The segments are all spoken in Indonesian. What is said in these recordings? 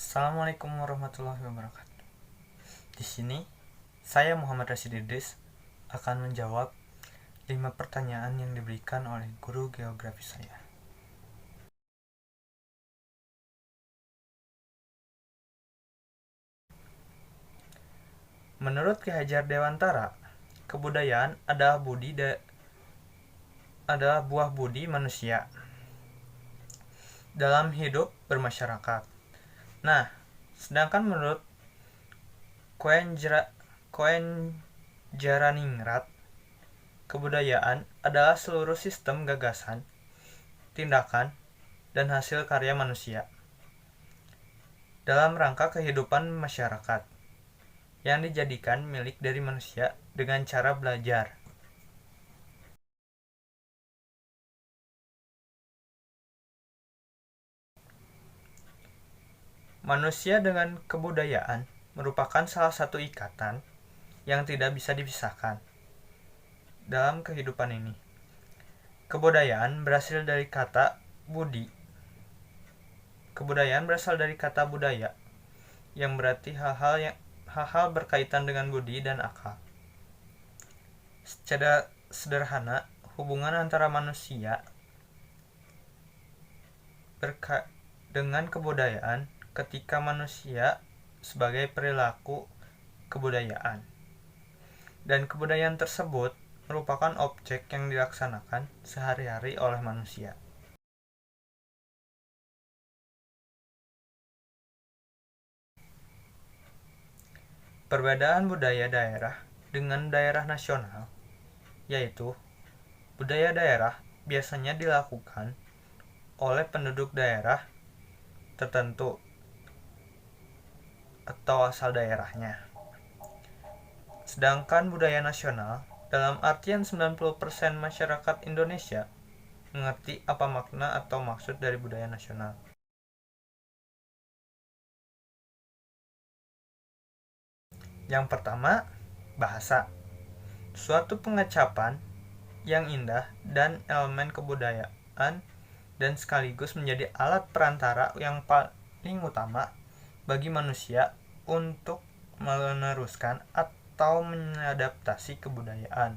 Assalamualaikum warahmatullahi wabarakatuh. Di sini, saya Muhammad Rashid Idris akan menjawab 5 pertanyaan yang diberikan oleh guru geografi saya. Menurut Ki Hajar Dewantara, kebudayaan adalah buah budi manusia dalam hidup bermasyarakat. Nah, sedangkan menurut Koen Jaraningrat, kebudayaan adalah seluruh sistem gagasan, tindakan, dan hasil karya manusia dalam rangka kehidupan masyarakat yang dijadikan milik dari manusia dengan cara belajar. Manusia dengan kebudayaan merupakan salah satu ikatan yang tidak bisa dipisahkan dalam kehidupan ini. Kebudayaan berasal dari kata budi. Kebudayaan berasal dari kata budaya yang berarti hal-hal berkaitan dengan budi dan akal. Secara sederhana, hubungan antara manusia dengan kebudayaan ketika manusia sebagai perilaku kebudayaan, dan kebudayaan tersebut merupakan objek yang dilaksanakan sehari-hari oleh manusia. Perbedaan budaya daerah dengan daerah nasional, yaitu budaya daerah biasanya dilakukan oleh penduduk daerah tertentu atau asal daerahnya. Sedangkan budaya nasional dalam artian 90% masyarakat Indonesia mengerti apa makna atau maksud dari budaya nasional. Yang pertama, bahasa. Suatu pengecapan yang indah dan elemen kebudayaan dan sekaligus menjadi alat perantara yang paling utama bagi manusia untuk meneruskan atau mengadaptasi kebudayaan.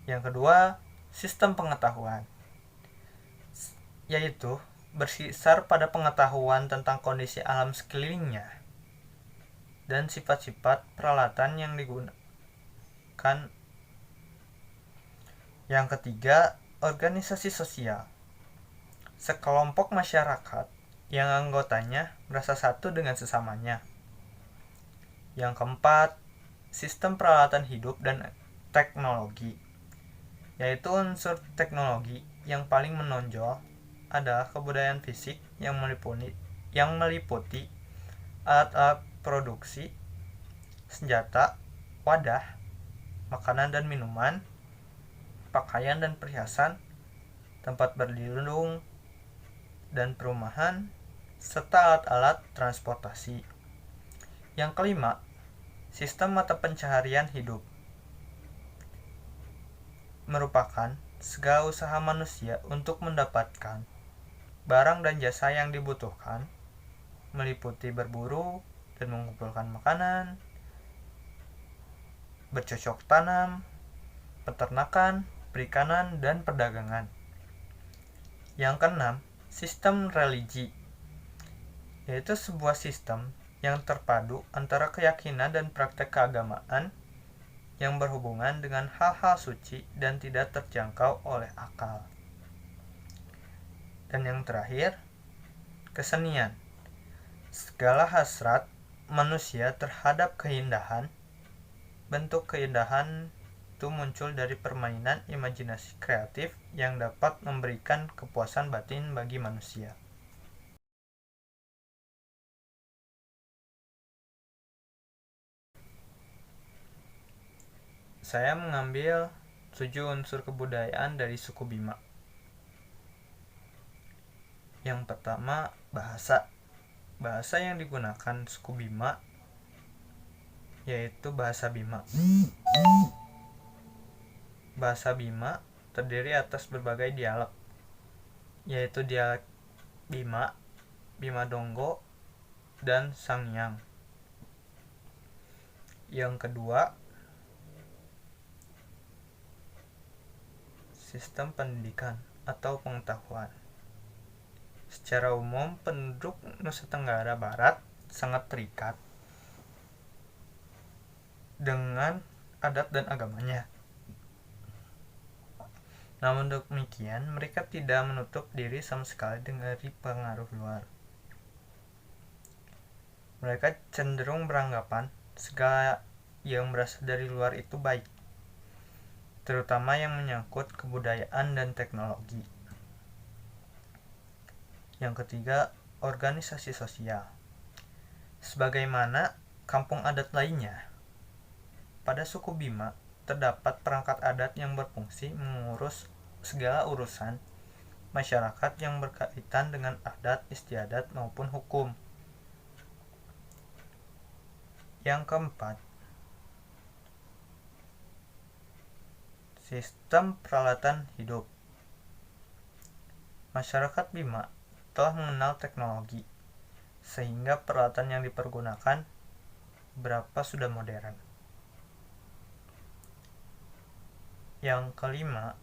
Yang kedua, sistem pengetahuan, yaitu bersisar pada pengetahuan tentang kondisi alam sekelilingnya dan sifat-sifat peralatan yang digunakan. Yang ketiga, organisasi sosial, sekelompok masyarakat yang anggotanya merasa satu dengan sesamanya. Yang keempat, sistem peralatan hidup dan teknologi, yaitu unsur teknologi yang paling menonjol adalah kebudayaan fisik yang meliputi alat-alat produksi, senjata, wadah, makanan dan minuman, pakaian dan perhiasan, tempat berlindung dan perumahan, serta alat-alat transportasi. Yang kelima, sistem mata pencaharian hidup, merupakan segala usaha manusia untuk mendapatkan barang dan jasa yang dibutuhkan, meliputi berburu dan mengumpulkan makanan, bercocok tanam, peternakan, perikanan, dan perdagangan. Yang keenam, sistem religi, yaitu sebuah sistem yang terpadu antara keyakinan dan praktek keagamaan yang berhubungan dengan hal-hal suci dan tidak terjangkau oleh akal. Dan yang terakhir, kesenian, segala hasrat manusia terhadap keindahan. Bentuk keindahan itu muncul dari permainan imajinasi kreatif yang dapat memberikan kepuasan batin bagi manusia. Saya mengambil 7 unsur kebudayaan dari suku Bima. Yang pertama, bahasa. Bahasa yang digunakan suku Bima yaitu bahasa Bima. Bahasa Bima terdiri atas berbagai dialek, yaitu dialek Bima, Bima Donggo, dan Sangyang. Yang kedua, sistem pendidikan atau pengetahuan. Secara umum, penduduk Nusa Tenggara Barat sangat terikat dengan adat dan agamanya. Namun demikian, mereka tidak menutup diri sama sekali dari pengaruh luar. Mereka cenderung beranggapan segala yang berasal dari luar itu baik, terutama yang menyangkut kebudayaan dan teknologi. Yang ketiga, organisasi sosial. Sebagaimana kampung adat lainnya, pada suku Bima terdapat perangkat adat yang berfungsi mengurus segala urusan masyarakat yang berkaitan dengan adat, istiadat maupun hukum. Yang keempat, sistem peralatan hidup. Masyarakat Bima telah mengenal teknologi, sehingga peralatan yang dipergunakan berapa sudah modern. Yang kelima,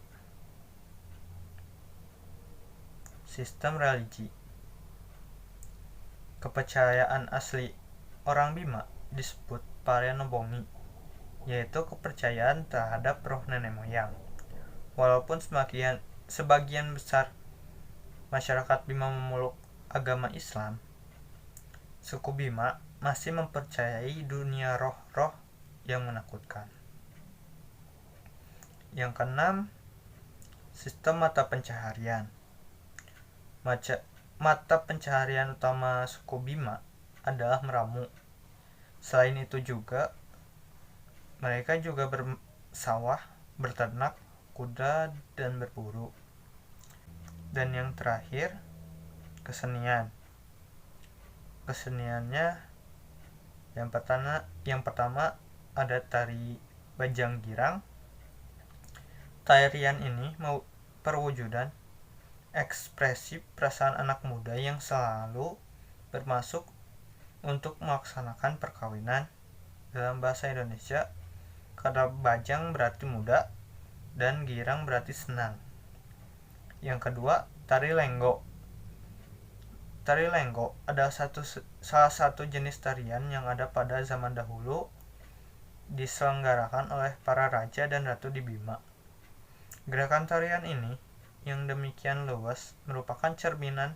sistem religi. Kepercayaan asli orang Bima disebut Parenobomi, yaitu kepercayaan terhadap roh nenek moyang. Walaupun sebagian besar masyarakat Bima memeluk agama Islam, suku Bima masih mempercayai dunia roh-roh yang menakutkan. Yang keenam, sistem mata pencaharian. Mata pencaharian utama suku Bima adalah meramu. Selain itu juga, mereka juga bersawah, berternak, kuda, dan berburu. Dan yang terakhir, kesenian. Keseniannya yang pertama ada tari Bajang Girang. Tarian ini perwujudan ekspresi perasaan anak muda yang selalu bermasuk untuk melaksanakan perkawinan. Dalam bahasa Indonesia, kata bajang berarti muda dan girang berarti senang. Yang kedua, tari lenggo. Tari lenggo adalah salah satu jenis tarian yang ada pada zaman dahulu, diselenggarakan oleh para raja dan ratu di Bima. Gerakan tarian ini yang demikian luas merupakan cerminan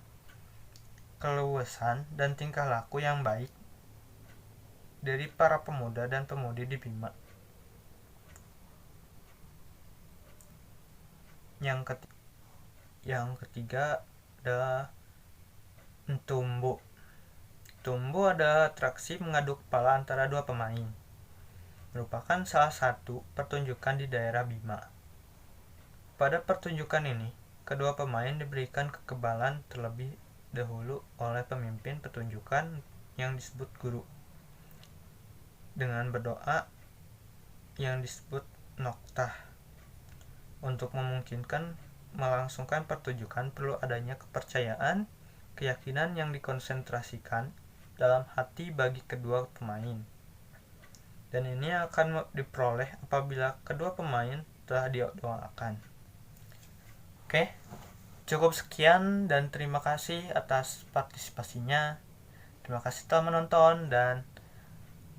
keluasan dan tingkah laku yang baik dari para pemuda dan pemudi di Bima. Yang ketiga adalah Ntumbu. Ntumbu adalah atraksi mengadu kepala antara dua pemain. Merupakan salah satu pertunjukan di daerah Bima. Pada pertunjukan ini, kedua pemain diberikan kekebalan terlebih dahulu oleh pemimpin pertunjukan yang disebut guru, dengan berdoa yang disebut noktah. Untuk memungkinkan melangsungkan pertunjukan perlu adanya kepercayaan, keyakinan yang dikonsentrasikan dalam hati bagi kedua pemain. Dan ini akan diperoleh apabila kedua pemain telah didoakan. Oke. Cukup sekian dan terima kasih atas partisipasinya. Terima kasih telah menonton dan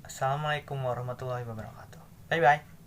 Assalamualaikum warahmatullahi wabarakatuh. Bye bye.